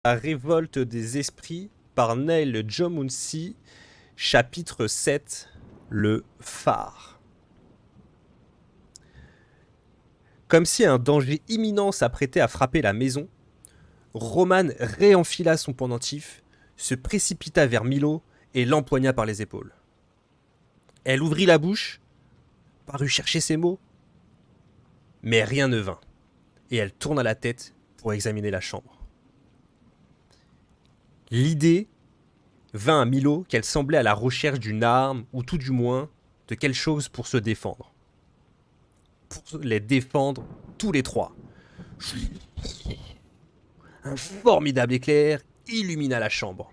La révolte des esprits par Neil Gaiman, chapitre 7, le phare. Comme si un danger imminent s'apprêtait à frapper la maison, Roman réenfila son pendentif, se précipita vers Milo et l'empoigna par les épaules. Elle ouvrit la bouche, parut chercher ses mots, mais rien ne vint, et elle tourna la tête pour examiner la chambre. L'idée vint à Milo qu'elle semblait à la recherche d'une arme, ou tout du moins de quelque chose pour se défendre. Pour les défendre tous les trois. Un formidable éclair illumina la chambre,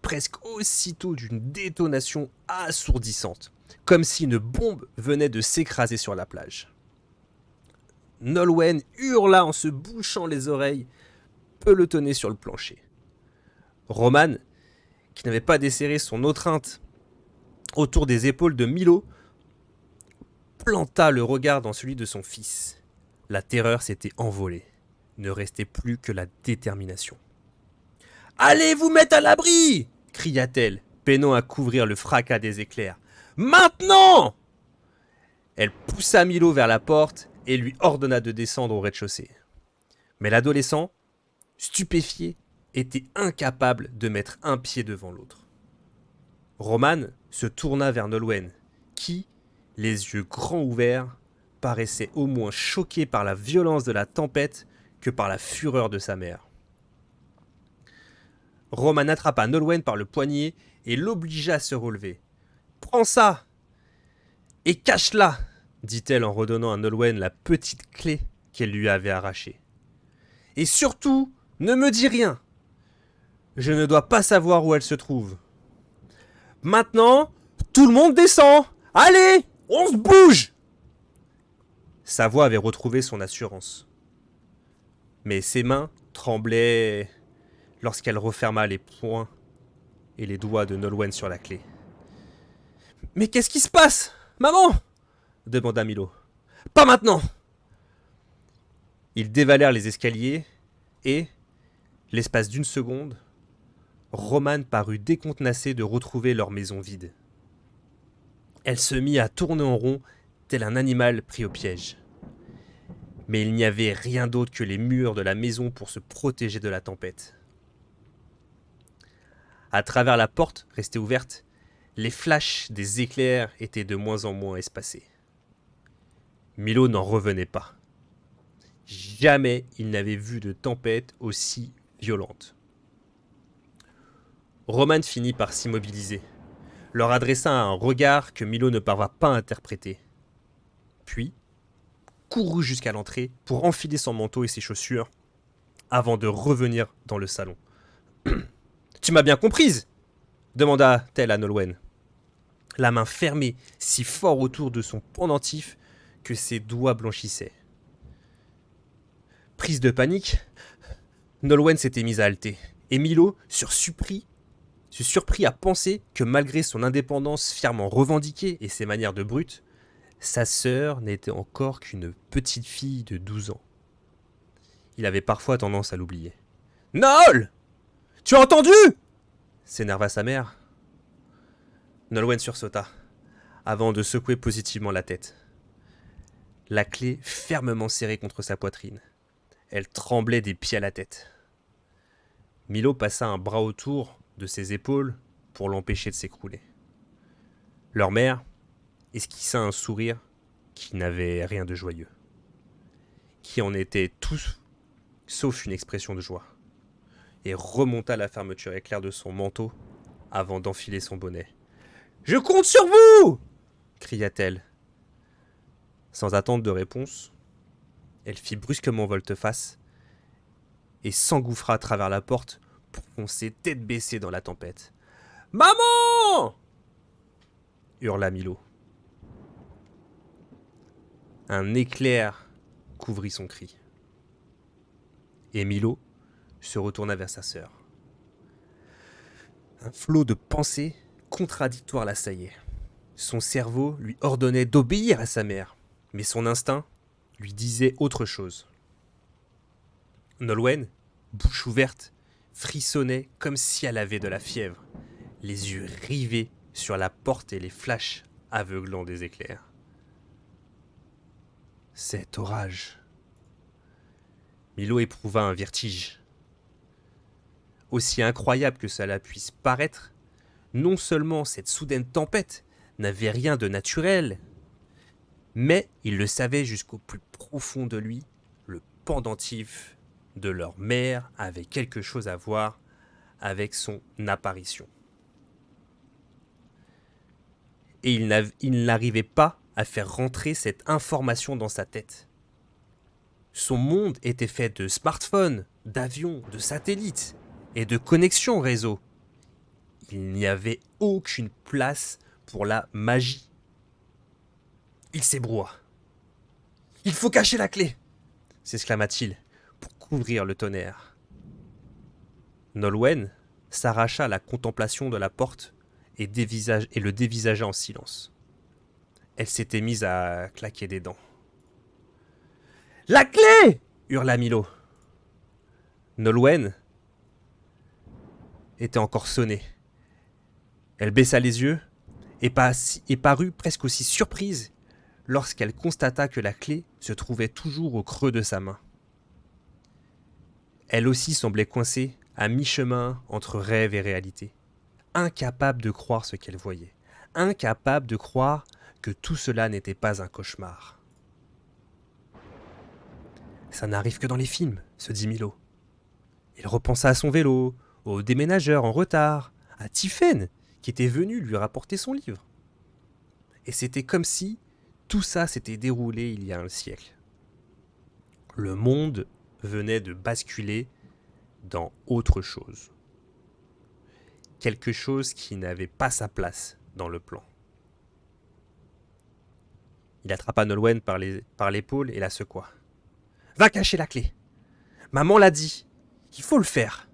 presque aussitôt d'une détonation assourdissante, comme si une bombe venait de s'écraser sur la plage. Nolwenn hurla en se bouchant les oreilles, pelotonné sur le plancher. Roman, qui n'avait pas desserré son étreinte autour des épaules de Milo, planta le regard dans celui de son fils. La terreur s'était envolée. Ne restait plus que la détermination. « Allez vous mettre à l'abri !» cria-t-elle, peinant à couvrir le fracas des éclairs. « Maintenant !» Elle poussa Milo vers la porte et lui ordonna de descendre au rez-de-chaussée. Mais l'adolescent, stupéfié, était incapable de mettre un pied devant l'autre. Roman se tourna vers Nolwenn, qui, les yeux grands ouverts, paraissait au moins choqué par la violence de la tempête que par la fureur de sa mère. Roman attrapa Nolwenn par le poignet et l'obligea à se relever. « Prends ça et cache-la !» dit-elle en redonnant à Nolwenn la petite clé qu'elle lui avait arrachée. « Et surtout, ne me dis rien. Je ne dois pas savoir où elle se trouve. Maintenant, tout le monde descend. Allez, on se bouge !» Sa voix avait retrouvé son assurance. Mais ses mains tremblaient lorsqu'elle referma les poings et les doigts de Nolwenn sur la clé. « Mais qu'est-ce qui se passe, maman ?» demanda Milo. « Pas maintenant !» Ils dévalèrent les escaliers et, l'espace d'une seconde, Roman parut décontenacée de retrouver leur maison vide. Elle se mit à tourner en rond tel un animal pris au piège. Mais il n'y avait rien d'autre que les murs de la maison pour se protéger de la tempête. À travers la porte restée ouverte, les flashs des éclairs étaient de moins en moins espacés. Milo n'en revenait pas. Jamais il n'avait vu de tempête aussi violente. Roman finit par s'immobiliser, leur adressa un regard que Milo ne parvint pas à interpréter. Puis, courut jusqu'à l'entrée pour enfiler son manteau et ses chaussures avant de revenir dans le salon. « Tu m'as bien comprise ?» demanda-t-elle à Nolwenn, la main fermée si fort autour de son pendentif que ses doigts blanchissaient. Prise de panique, Nolwenn s'était mise à halter, et Milo se surprit à penser que malgré son indépendance fièrement revendiquée et ses manières de brute, sa sœur n'était encore qu'une petite fille de 12 ans. Il avait parfois tendance à l'oublier. « Nol ! Tu as entendu ?» s'énerva sa mère. Nolwenn sursauta, avant de secouer positivement la tête. La clé fermement serrée contre sa poitrine. Elle tremblait des pieds à la tête. Milo passa un bras autour de ses épaules pour l'empêcher de s'écrouler. Leur mère esquissa un sourire qui n'avait rien de joyeux, qui en était tout sauf une expression de joie, et remonta la fermeture éclair de son manteau avant d'enfiler son bonnet. « Je compte sur vous !» cria-t-elle. Sans attendre de réponse, elle fit brusquement volte-face et s'engouffra à travers la porte pour foncer tête baissée dans la tempête. « Maman !» hurla Milo. Un éclair couvrit son cri. Et Milo se retourna vers sa sœur. Un flot de pensées contradictoires l'assaillait. Son cerveau lui ordonnait d'obéir à sa mère, mais son instinct lui disait autre chose. Nolwenn, bouche ouverte, frissonnait comme si elle avait de la fièvre, les yeux rivés sur la porte et les flashs aveuglants des éclairs. Cet orage. Milo éprouva un vertige. Aussi incroyable que cela puisse paraître, non seulement cette soudaine tempête n'avait rien de naturel, mais il le savait jusqu'au plus profond de lui, le pendentif de leur mère avait quelque chose à voir avec son apparition. Et il n'arrivait pas à faire rentrer cette information dans sa tête. Son monde était fait de smartphones, d'avions, de satellites et de connexions réseau. Il n'y avait aucune place pour la magie. Il s'ébroua. « Il faut cacher la clé !» s'exclama-t-il pour couvrir le tonnerre. Nolwenn s'arracha à la contemplation de la porte et le dévisagea en silence. Elle s'était mise à claquer des dents. « La clé !» hurla Milo. Nolwenn était encore sonnée. Elle baissa les yeux et parut presque aussi surprise lorsqu'elle constata que la clé se trouvait toujours au creux de sa main. Elle aussi semblait coincée à mi-chemin entre rêve et réalité, incapable de croire ce qu'elle voyait, incapable de croire que tout cela n'était pas un cauchemar. Ça n'arrive que dans les films, se dit Milo. Il repensa à son vélo, au déménageur en retard, à Tiphaine, qui était venue lui rapporter son livre. Et c'était comme si tout ça s'était déroulé il y a un siècle. Le monde venait de basculer dans autre chose. Quelque chose qui n'avait pas sa place dans le plan. Il attrapa Nolwenn par l'épaule et la secoua. « Va cacher la clé. Maman l'a dit. Il faut le faire.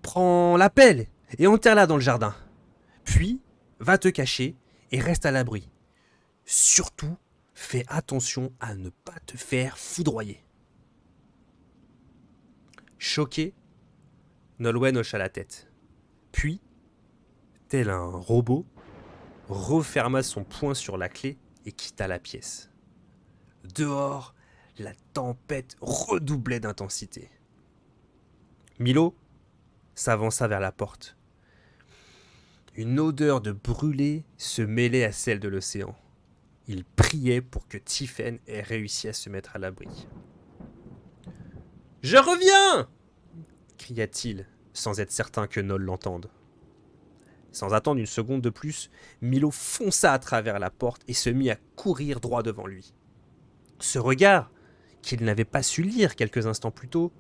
Prends la pelle et enterre-la dans le jardin. Puis, va te cacher et reste à l'abri. Surtout, fais attention à ne pas te faire foudroyer. » Choqué, Nolwenn hocha la tête. Puis, tel un robot, referma son poing sur la clé et quitta la pièce. Dehors, la tempête redoublait d'intensité. Milo s'avança vers la porte. Une odeur de brûlé se mêlait à celle de l'océan. Il priait pour que Tiphaine ait réussi à se mettre à l'abri. « Je reviens !» cria-t-il, sans être certain que Nol l'entende. Sans attendre une seconde de plus, Milo fonça à travers la porte et se mit à courir droit devant lui. Ce regard, qu'il n'avait pas su lire quelques instants plus tôt,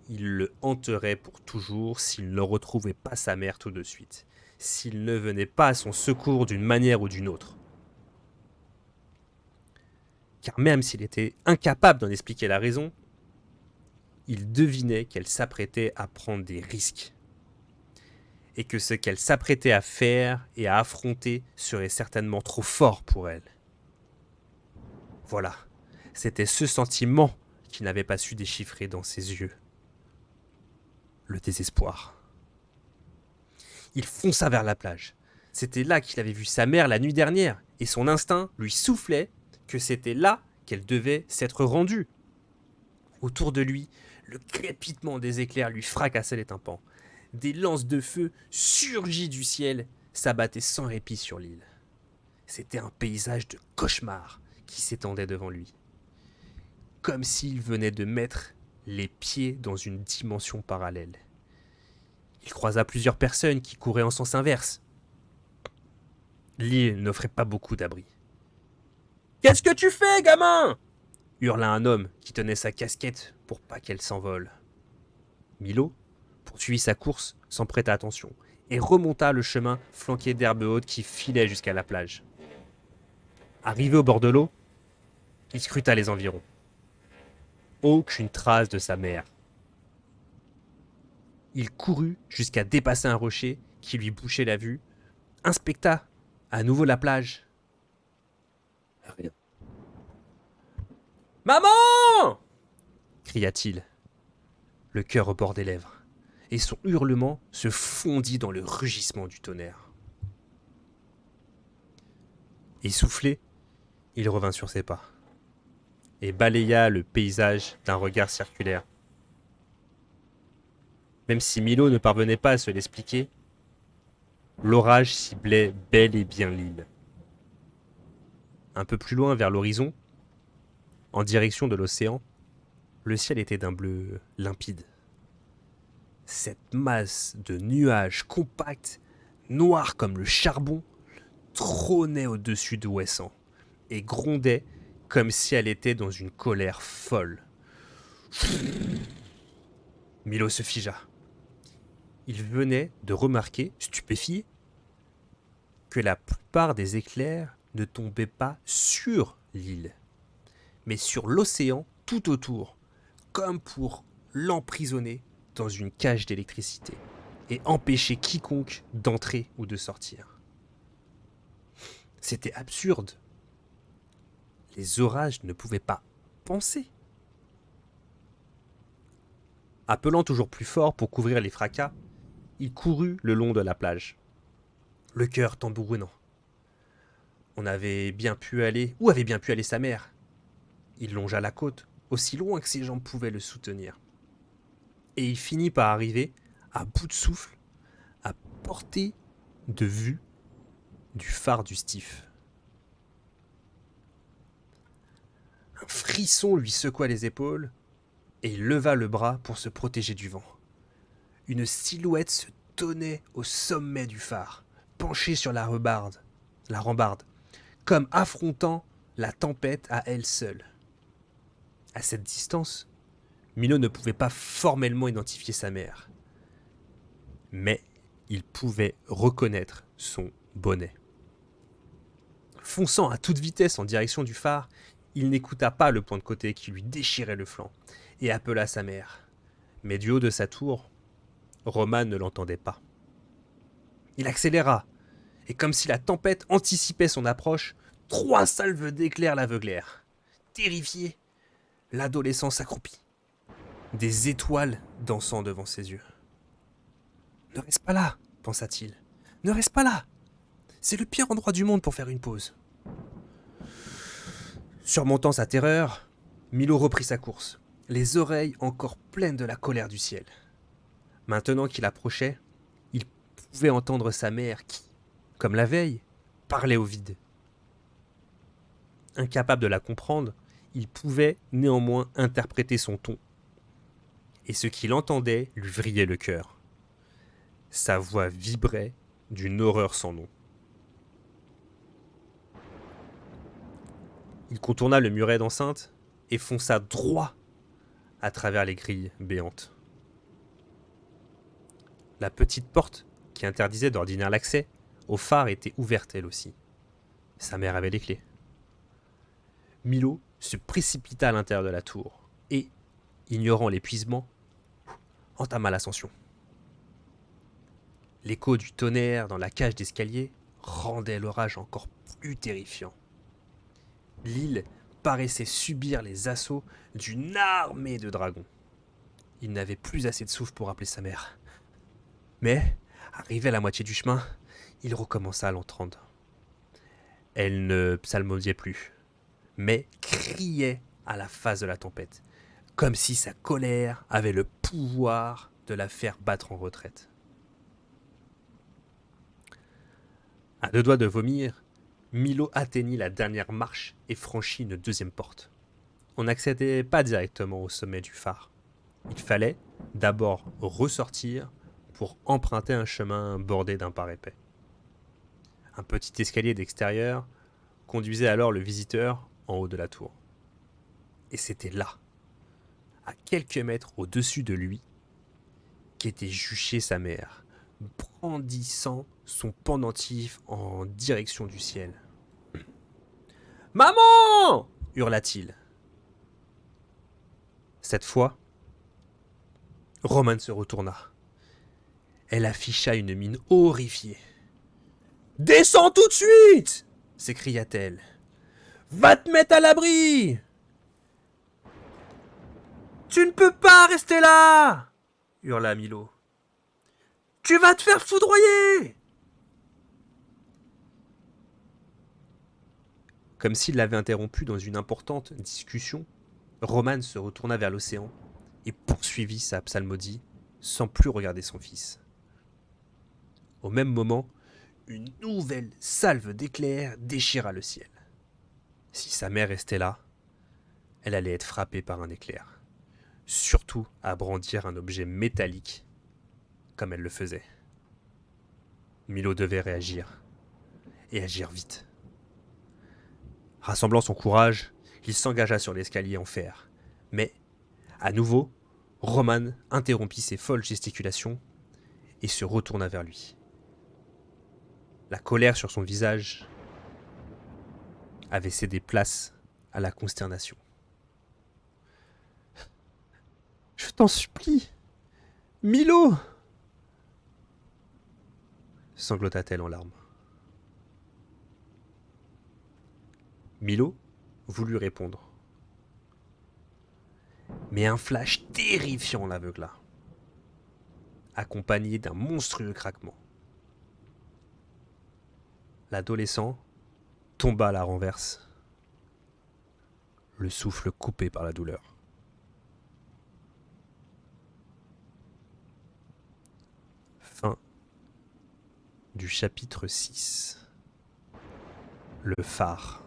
il le hanterait pour toujours s'il ne retrouvait pas sa mère tout de suite, s'il ne venait pas à son secours d'une manière ou d'une autre. Car même s'il était incapable d'en expliquer la raison, il devinait qu'elle s'apprêtait à prendre des risques. Et que ce qu'elle s'apprêtait à faire et à affronter serait certainement trop fort pour elle. Voilà, c'était ce sentiment qu'il n'avait pas su déchiffrer dans ses yeux. Le désespoir. Il fonça vers la plage. C'était là qu'il avait vu sa mère la nuit dernière, et son instinct lui soufflait que c'était là qu'elle devait s'être rendue. Autour de lui, le crépitement des éclairs lui fracassait les tympans. Des lances de feu surgies du ciel s'abattaient sans répit sur l'île. C'était un paysage de cauchemar qui s'étendait devant lui. Comme s'il venait de mettre les pieds dans une dimension parallèle. Il croisa plusieurs personnes qui couraient en sens inverse. L'île n'offrait pas beaucoup d'abri. « Qu'est-ce que tu fais, gamin ?» hurla un homme qui tenait sa casquette pour pas qu'elle s'envole. Milo poursuivit sa course sans prêter attention et remonta le chemin flanqué d'herbes hautes qui filaient jusqu'à la plage. Arrivé au bord de l'eau, il scruta les environs. Aucune trace de sa mère. Il courut jusqu'à dépasser un rocher qui lui bouchait la vue, inspecta à nouveau la plage. Rien. « Maman !» cria-t-il, le cœur au bord des lèvres. et son hurlement se fondit dans le rugissement du tonnerre. Essoufflé, il revint sur ses pas et balaya le paysage d'un regard circulaire. Même si Milo ne parvenait pas à se l'expliquer, l'orage ciblait bel et bien l'île. Un peu plus loin vers l'horizon, en direction de l'océan, le ciel était d'un bleu limpide. Cette masse de nuages compacts, noirs comme le charbon, trônait au-dessus de Ouessant et grondait comme si elle était dans une colère folle. Milo se figea. Il venait de remarquer, stupéfié, que la plupart des éclairs ne tombaient pas sur l'île, mais sur l'océan tout autour, comme pour l'emprisonner dans une cage d'électricité et empêcher quiconque d'entrer ou de sortir. C'était absurde. Les orages ne pouvaient pas penser. Appelant toujours plus fort pour couvrir les fracas, il courut le long de la plage, le cœur tambouronnant. Où avait bien pu aller sa mère? Il longea la côte, aussi loin que ses jambes pouvaient le soutenir. Et il finit par arriver, à bout de souffle, à portée de vue du phare du Stif. Un frisson lui secoua les épaules et il leva le bras pour se protéger du vent. Une silhouette se tenait au sommet du phare, penchée sur la rambarde, comme affrontant la tempête à elle seule. À cette distance, Milo ne pouvait pas formellement identifier sa mère, mais il pouvait reconnaître son bonnet. Fonçant à toute vitesse en direction du phare, il n'écouta pas le point de côté qui lui déchirait le flanc et appela sa mère. Mais du haut de sa tour, Roman ne l'entendait pas. Il accéléra, et comme si la tempête anticipait son approche, 3 salves d'éclairs l'aveuglèrent. Terrifié, l'adolescent s'accroupit, des étoiles dansant devant ses yeux. « Ne reste pas là, pensa-t-il. Ne reste pas là. C'est le pire endroit du monde pour faire une pause. » Surmontant sa terreur, Milo reprit sa course, les oreilles encore pleines de la colère du ciel. Maintenant qu'il approchait, il pouvait entendre sa mère qui, comme la veille, parlait au vide. Incapable de la comprendre, il pouvait néanmoins interpréter son ton. Et ce qu'il entendait lui vrillait le cœur. Sa voix vibrait d'une horreur sans nom. Il contourna le muret d'enceinte et fonça droit à travers les grilles béantes. La petite porte qui interdisait d'ordinaire l'accès au phare était ouverte elle aussi. Sa mère avait les clés. Milo se précipita à l'intérieur de la tour et, ignorant l'épuisement, entama l'ascension. L'écho du tonnerre dans la cage d'escalier rendait l'orage encore plus terrifiant. L'île paraissait subir les assauts d'une armée de dragons. Il n'avait plus assez de souffle pour appeler sa mère. Mais, arrivé à la moitié du chemin, il recommença à l'entendre. Elle ne psalmodiait plus, mais criait à la face de la tempête, comme si sa colère avait le pouvoir de la faire battre en retraite. À 2 doigts de vomir, Milo atteignit la dernière marche et franchit une 2e porte. On n'accédait pas directement au sommet du phare. Il fallait d'abord ressortir pour emprunter un chemin bordé d'un parapet. Un petit escalier d'extérieur conduisait alors le visiteur en haut de la tour. Et c'était là, à quelques mètres au-dessus de lui, qu'était juchée sa mère, brandissant son pendentif en direction du ciel. « Maman !» hurla-t-il. Cette fois, Roman se retourna. Elle afficha une mine horrifiée. « Descends tout de suite !» s'écria-t-elle. « Va te mettre à l'abri !»« Tu ne peux pas rester là !» hurla Milo. Tu vas te faire foudroyer !» Comme s'il l'avait interrompu dans une importante discussion, Roman se retourna vers l'océan et poursuivit sa psalmodie sans plus regarder son fils. Au même moment, une nouvelle salve d'éclairs déchira le ciel. Si sa mère restait là, elle allait être frappée par un éclair. Surtout à brandir un objet métallique comme elle le faisait. Milo devait réagir, et agir vite. Rassemblant son courage, il s'engagea sur l'escalier en fer. Mais, à nouveau, Roman interrompit ses folles gesticulations et se retourna vers lui. La colère sur son visage avait cédé place à la consternation. « Je t'en supplie, Milo !» sanglota-t-elle en larmes. Milo voulut répondre. Mais un flash terrifiant l'aveugla, accompagné d'un monstrueux craquement. L'adolescent tomba à la renverse, le souffle coupé par la douleur. Fin du chapitre 6. Le phare.